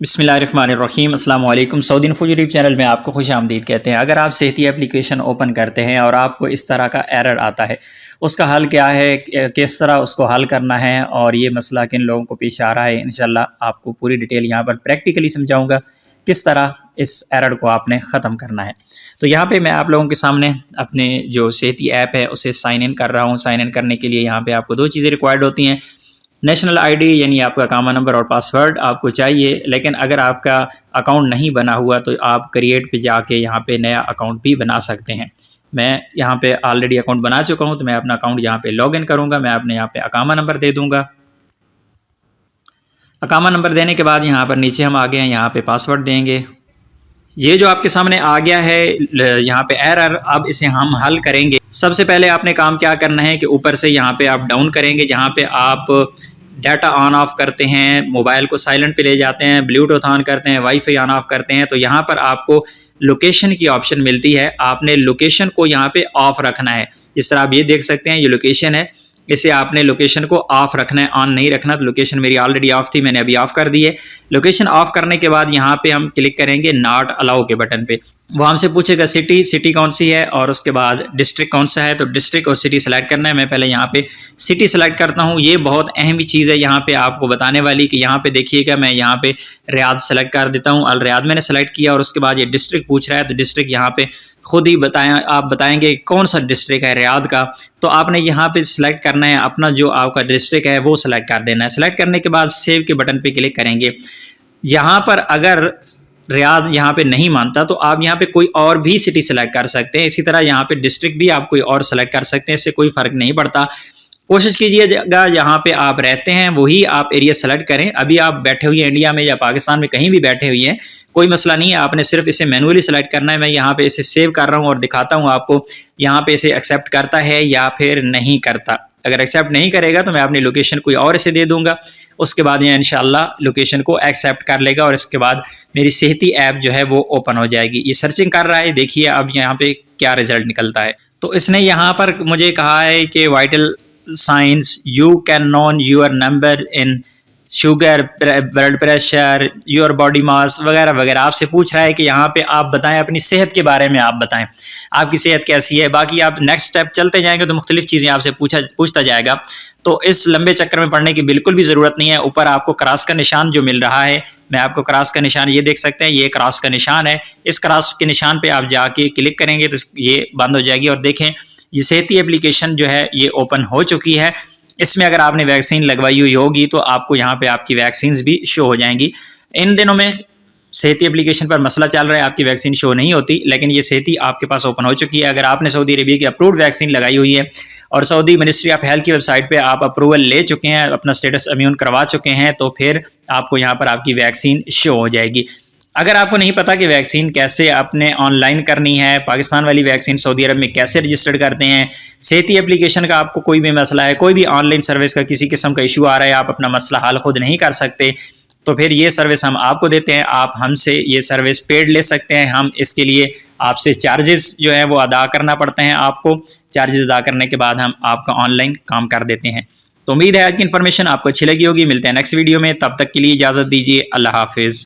बिस्मिल्लाहिर्रहमानिर्रहीम अस्सलाम वालेकुम। सऊदी इन्फो यूट्यूब चैनल में आपको खुश आमदीद कहते हैं। अगर आप सेहती एप्लीकेशन ओपन करते हैं और आपको इस तरह का एरर आता है, उसका हल क्या है, किस तरह उसको हल करना है और ये मसला किन लोगों को पेश आ रहा है, इंशाल्लाह आपको पूरी डिटेल यहाँ पर प्रैक्टिकली समझाऊँगा किस तरह इस एरर को आपने ख़त्म करना है। तो यहाँ पे मैं आप लोगों के सामने अपने जो सेहती ऐप है उसे साइन इन कर रहा हूँ। साइन इन करने के लिए यहाँ पे आपको दो चीज़ें रिक्वायर्ड होती हैं। नेशनल आईडी यानी आपका कामा नंबर और पासवर्ड आपको चाहिए, लेकिन अगर आपका अकाउंट नहीं बना हुआ तो आप क्रिएट पे जाके यहाँ पे नया अकाउंट भी बना सकते हैं। मैं यहाँ पे ऑलरेडी अकाउंट बना चुका हूँ, तो मैं अपना अकाउंट यहाँ पे लॉगिन करूँगा। मैं अपने यहाँ पे अकामा नंबर दे दूँगा। अकामा नंबर देने के बाद यहाँ पर नीचे हम आ गए हैं, यहाँ पे पासवर्ड देंगे। ये जो आपके सामने आ गया है यहाँ पे एरर, अब इसे हम हल करेंगे। सबसे पहले आपने काम क्या करना है कि ऊपर से यहाँ पे आप डाउन करेंगे, जहाँ पे आप डाटा ऑन ऑफ करते हैं, मोबाइल को साइलेंट पे ले जाते हैं, ब्लूटूथ ऑन करते हैं, वाईफाई ऑन ऑफ करते हैं, तो यहाँ पर आपको लोकेशन की ऑप्शन मिलती है। आपने लोकेशन को यहाँ पे ऑफ रखना है। जिस तरह आप ये देख सकते हैं, ये लोकेशन है, इसे आपने लोकेशन को ऑफ रखना है, ऑन नहीं रखना। तो लोकेशन मेरी ऑलरेडी ऑफ थी, मैंने अभी ऑफ कर दी है। लोकेशन ऑफ करने के बाद यहाँ पे हम क्लिक करेंगे नॉट अलाउ के बटन पे। वो हमसे पूछेगा सिटी कौन सी है और उसके बाद डिस्ट्रिक्ट कौन सा है, तो डिस्ट्रिक्ट और सिटी सेलेक्ट करना है। मैं पहले यहाँ पे सिटी सेलेक्ट करता हूँ। ये बहुत अहम चीज़ है यहाँ पे आपको बताने वाली कि यहाँ पे देखिएगा, मैं यहाँ पे रियाद सेलेक्ट कर देता हूँ। अल रियाद मैंने सेलेक्ट किया और उसके बाद ये डिस्ट्रिक्ट पूछ रहा है, तो डिस्ट्रिक्ट यहाँ पे खुद ही बताएं, आप बताएंगे कौन सा डिस्ट्रिक्ट है रियाद का। तो आपने यहाँ पे सिलेक्ट करना है, अपना जो आपका डिस्ट्रिक्ट है वो सिलेक्ट कर देना है। सिलेक्ट करने के बाद सेव के बटन पे क्लिक करेंगे। यहाँ पर अगर रियाद यहाँ पे नहीं मानता तो आप यहाँ पे कोई और भी सिटी सेलेक्ट कर सकते हैं। इसी तरह यहाँ पे डिस्ट्रिक्ट भी आप कोई और सेलेक्ट कर सकते हैं, इससे कोई फ़र्क नहीं पड़ता। कोशिश कीजिएगा जहाँ पे आप रहते हैं वही आप एरिया सेलेक्ट करें। अभी आप बैठे हुए इंडिया में या पाकिस्तान में कहीं भी बैठे हुए हैं, कोई मसला नहीं है, आपने सिर्फ इसे मैनुअली सेलेक्ट करना है। मैं यहाँ पे इसे सेव कर रहा हूँ और दिखाता हूँ आपको यहाँ पे इसे एक्सेप्ट करता है या फिर नहीं करता। अगर एक्सेप्ट नहीं करेगा तो मैं अपनी लोकेशन कोई और इसे दे दूंगा, उसके बाद ये इंशाल्लाह लोकेशन को एक्सेप्ट कर लेगा और इसके बाद मेरी सेहती ऐप जो है वो ओपन हो जाएगी। ये सर्चिंग कर रहा है, देखिए अब यहाँ पे क्या रिजल्ट निकलता है। तो इसने यहाँ पर मुझे कहा है कि vital science, you can known your number in sugar, blood pressure, your body mass वगैरह वगैरह आपसे पूछ रहा है कि यहाँ पे आप बताएं, अपनी सेहत के बारे में आप बताएं, आपकी सेहत कैसी है। बाकी आप नेक्स्ट स्टेप चलते जाएंगे तो मुख्तलिफ चीज़ें आपसे पूछता जाएगा। तो इस लंबे चक्कर में पढ़ने की बिल्कुल भी ज़रूरत नहीं है। ऊपर आपको क्रॉस का निशान जो मिल रहा है, मैं आपको क्रॉस का निशान ये देख सकते हैं, ये क्रॉस का निशान है। इस क्रॉस के निशान पर आप जाके क्लिक करेंगे तो ये बंद हो जाएगी। और देखें ये सेहती एप्लीकेशन जो है ये ओपन हो चुकी है। इसमें अगर आपने वैक्सीन लगवाई हुई होगी तो आपको यहाँ पे आपकी वैक्सीन भी शो हो जाएंगी। इन दिनों में सेहती एप्लीकेशन पर मसला चल रहा है, आपकी वैक्सीन शो नहीं होती, लेकिन ये सेहती आपके पास ओपन हो चुकी है। अगर आपने सऊदी अरबिया की अप्रूव्ड वैक्सीन लगाई हुई है और सऊदी मिनिस्ट्री ऑफ हेल्थ की वेबसाइट पे आप अप्रूवल ले चुके हैं, अपना स्टेटस इम्यून करवा चुके हैं, तो फिर आपको यहाँ पर आपकी वैक्सीन शो हो जाएगी। अगर आपको नहीं पता कि वैक्सीन कैसे आपने ऑनलाइन करनी है, पाकिस्तान वाली वैक्सीन सऊदी अरब में कैसे रजिस्टर्ड करते हैं, सेहती एप्लीकेशन का आपको कोई भी मसला है, कोई भी ऑनलाइन सर्विस का किसी किस्म का इशू आ रहा है, आप अपना मसला हल खुद नहीं कर सकते, तो फिर ये सर्विस हम आपको देते हैं। आप हमसे ये सर्विस पेड ले सकते हैं। हम इसके लिए आपसे चार्जेस जो है वो अदा करना पड़ते हैं। आपको चार्जेस अदा करने के बाद हम आपका ऑनलाइन काम कर देते हैं। तो उम्मीद है आज की इन्फॉर्मेशन आपको अच्छी लगी होगी। मिलते हैं नेक्स्ट वीडियो में, तब तक के लिए इजाज़त दीजिए। अल्लाह हाफिज़।